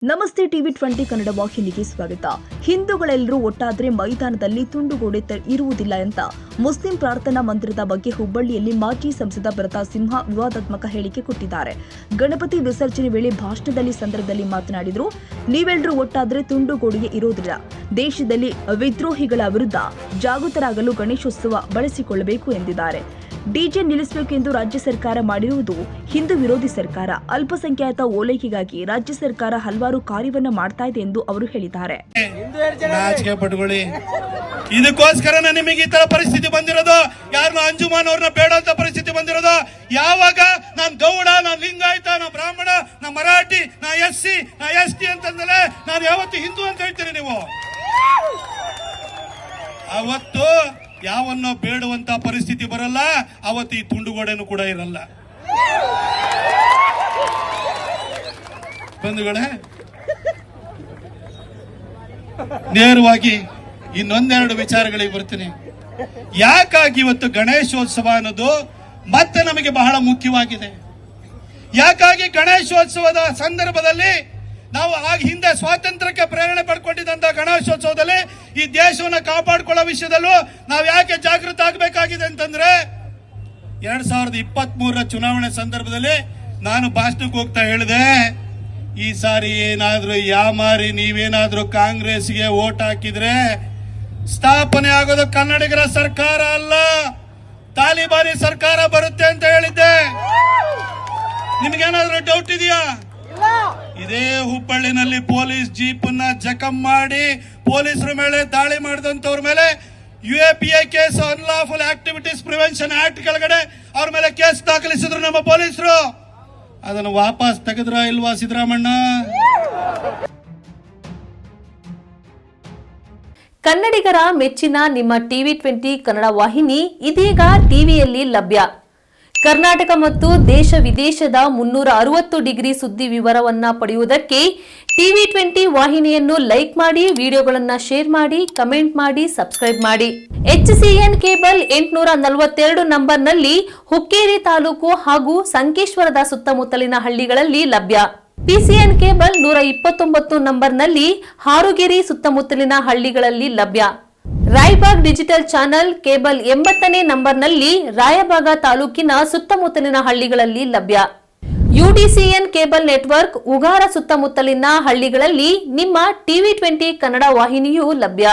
ನಮಸ್ತೆ ಟಿವಿ 20 ಕನ್ನಡ ವಾಹಿನಿಗೆ ಸ್ವಾಗತ. ಹಿಂದೂಗಳೆಲ್ಲರೂ ಒಟ್ಟಾದ್ರೆ ಮೈದಾನದಲ್ಲಿ ತುಂಡುಗೋಡೆ ಇರುವುದಿಲ್ಲ ಅಂತ ಮುಸ್ಲಿಂ ಪ್ರಾರ್ಥನಾ ಮಂದಿರದ ಬಗ್ಗೆ ಹುಬ್ಬಳ್ಳಿಯಲ್ಲಿ ಮಾಜಿ ಸಂಸದ ಭರತ ಸಿಂಹ ವಿವಾದಾತ್ಮಕ ಹೇಳಿಕೆ ಕೊಟ್ಟಿದ್ದಾರೆ. ಗಣಪತಿ ವಿಸರ್ಜನೆ ವೇಳೆ ಭಾಷಣದಲ್ಲಿ ಸಂದರ್ಭದಲ್ಲಿ ಮಾತನಾಡಿದ್ರು, ನೀವೆಲ್ಲರೂ ಒಟ್ಟಾದ್ರೆ ತುಂಡುಗೋಡೆಗೆ ಇರೋದಿಲ್ಲ. ದೇಶದಲ್ಲಿ ವಿದ್ರೋಹಿಗಳ ವಿರುದ್ಧ ಜಾಗೃತರಾಗಲು ಗಣೇಶೋತ್ಸವ ಬಳಸಿಕೊಳ್ಳಬೇಕು ಎಂದಿದ್ದಾರೆ. ಡಿಜೆ ನಿಲ್ಲಿಸಬೇಕೆಂದು ರಾಜ್ಯ ಸರ್ಕಾರ ಮಾಡಿರುವುದು ಹಿಂದೂ ವಿರೋಧಿ ಸರ್ಕಾರ. ಅಲ್ಪಸಂಖ್ಯಾತ ಓಲೈಕೆಗಾಗಿ ರಾಜ್ಯ ಸರ್ಕಾರ ಹಲವಾರು ಕಾರ್ಯವನ್ನ ಮಾಡ್ತಾ ಇದೆ ಎಂದು ಅವರು ಹೇಳಿದ್ದಾರೆ. ಇದಕ್ಕೋಸ್ಕರ ನಿಮಗೆ ಈ ತರ ಪರಿಸ್ಥಿತಿ ಬಂದಿರೋದು. ಯಾರನ್ನ ಅಂಜುಮಾನ್ ಅವ್ರನ್ನ ಬೇಡಂತ ಪರಿಸ್ಥಿತಿ ಬಂದಿರೋದು. ಯಾವಾಗ ನಾನ್ ಗೌಡ, ನಾನ್ ಲಿಂಗಾಯತ, ನಾ ಬ್ರಾಹ್ಮಣ, ನಾ ಮರಾಠಿ, ನಾ SC, ನಾ ST ಅಂತಂದ್ರೆ ನಾನು ಯಾವತ್ತು ಹಿಂದೂ ಅಂತ ಹೇಳ್ತೀರಿ ನೀವು. ಅವತ್ತು ಯಾವನ್ನೋ ಬೇಡುವಂತ ಪರಿಸ್ಥಿತಿ ಬರಲ್ಲ. ಅವತ್ತು ಈ ತುಂಡುಗೋಡೆನೂ ಕೂಡ ಇರಲ್ಲ. ಬಂಧುಗಳೇ, ನೇರವಾಗಿ ಇನ್ನೊಂದೆರಡು ವಿಚಾರಗಳಿಗೆ ಬರ್ತೀನಿ. ಯಾಕಾಗಿ ಇವತ್ತು ಗಣೇಶೋತ್ಸವ ಅನ್ನೋದು ಮತ್ತೆ ನಮಗೆ ಬಹಳ ಮುಖ್ಯವಾಗಿದೆ. ಯಾಕಾಗಿ ಗಣೇಶೋತ್ಸವದ ಸಂದರ್ಭದಲ್ಲಿ ನಾವು ಆಗ ಹಿಂದೆ ಸ್ವಾತಂತ್ರ್ಯಕ್ಕೆ ಪ್ರೇರಣೆ ಪಡ್ಕೊಂಡಿದ್ದಂತ ಗಣೇಶೋತ್ಸವದಲ್ಲಿ ಈ ದೇಶವನ್ನು ಕಾಪಾಡಿಕೊಳ್ಳೋ ವಿಷಯದಲ್ಲೂ ನಾವು ಯಾಕೆ ಜಾಗೃತ ಆಗಬೇಕಾಗಿದೆ ಅಂತಂದ್ರೆ, 2023 ಚುನಾವಣೆ ಸಂದರ್ಭದಲ್ಲಿ ನಾನು ಭಾಷಣಕ್ಕೆ ಹೋಗ್ತಾ ಹೇಳಿದೆ, ಈ ಸಾರಿ ಏನಾದ್ರೂ ಯಾಮಾರಿ ನೀವೇನಾದ್ರೂ ಕಾಂಗ್ರೆಸ್ಗೆ ವೋಟ್ ಹಾಕಿದ್ರೆ ಸ್ಥಾಪನೆ ಆಗೋದು ಕನ್ನಡಿಗರ ಸರ್ಕಾರ ಅಲ್ಲ, ತಾಲಿಬಾನಿ ಸರ್ಕಾರ ಬರುತ್ತೆ ಅಂತ ಹೇಳಿದ್ದೆ. ನಿಮ್ಗೇನಾದ್ರೂ ಡೌಟ್ ಇದೆಯಾ? ಇದೇ ಹುಬ್ಬಳ್ಳಿನಲ್ಲಿ ಪೊಲೀಸ್ ಜೀಪ್ ಅನ್ನ ಜಖಂ ಮಾಡಿ ಪೊಲೀಸರ ಮೇಲೆ ದಾಳಿ ಮಾಡಿದಂತವ್ರ ಮೇಲೆ UAPA case, unlawful activities prevention act ಕೆಳಗಡೆ ಅವ್ರ ಮೇಲೆ ಕೇಸ್ ದಾಖಲಿಸಿದ್ರು ನಮ್ಮ ಪೊಲೀಸರು. ಅದನ್ನು ವಾಪಸ್ ತೆಗೆದ್ರ ಇಲ್ವಾ ಸಿದ್ದರಾಮಣ್ಣ? ಕನ್ನಡಿಗರ ಮೆಚ್ಚಿನ ನಿಮ್ಮ ಟಿವಿ 20 ಕನ್ನಡ ವಾಹಿನಿ ಇದೀಗ ಟಿವಿಯಲ್ಲಿ ಲಭ್ಯ. ಕರ್ನಾಟಕ ಮತ್ತು ದೇಶ ವಿದೇಶದ 360 ಡಿಗ್ರಿ ಸುದ್ದಿ ವಿವರವನ್ನ ಪಡೆಯುವುದಕ್ಕೆ ಟಿವಿ 20 ವಾಹಿನಿಯನ್ನು ಲೈಕ್ ಮಾಡಿ, ವಿಡಿಯೋಗಳನ್ನು ಶೇರ್ ಮಾಡಿ, ಕಮೆಂಟ್ ಮಾಡಿ, ಸಬ್ಸ್ಕ್ರೈಬ್ ಮಾಡಿ. HCN ಕೇಬಲ್ 842 ನಂಬರ್ನಲ್ಲಿ ಹುಕ್ಕೇರಿ ತಾಲೂಕು ಹಾಗೂ ಸಂಕೇಶ್ವರದ ಸುತ್ತಮುತ್ತಲಿನ ಹಳ್ಳಿಗಳಲ್ಲಿ ಲಭ್ಯ. PCN ಕೇಬಲ್ 129 ನಂಬರ್ನಲ್ಲಿ ಹಾರುಗೆರೆ ಸುತ್ತಮುತ್ತಲಿನ ಹಳ್ಳಿಗಳಲ್ಲಿ ಲಭ್ಯ. ರಾಯಬಾಗ್ ಡಿಜಿಟಲ್ ಚಾನೆಲ್ ಕೇಬಲ್ 80ನೇ ನಂಬರ್ನಲ್ಲಿ ರಾಯಬಾಗ ತಾಲೂಕಿನ ಸುತ್ತಮುತ್ತಲಿನ ಹಳ್ಳಿಗಳಲ್ಲಿ ಲಭ್ಯ. UDCN ಕೇಬಲ್ ನೆಟ್ವರ್ಕ್ ಉಗಾರ ಸುತ್ತಮುತ್ತಲಿನ ಹಳ್ಳಿಗಳಲ್ಲಿ ನಿಮ್ಮ ಟಿವಿ 20 ಕನ್ನಡ ವಾಹಿನಿಯೂ ಲಭ್ಯ.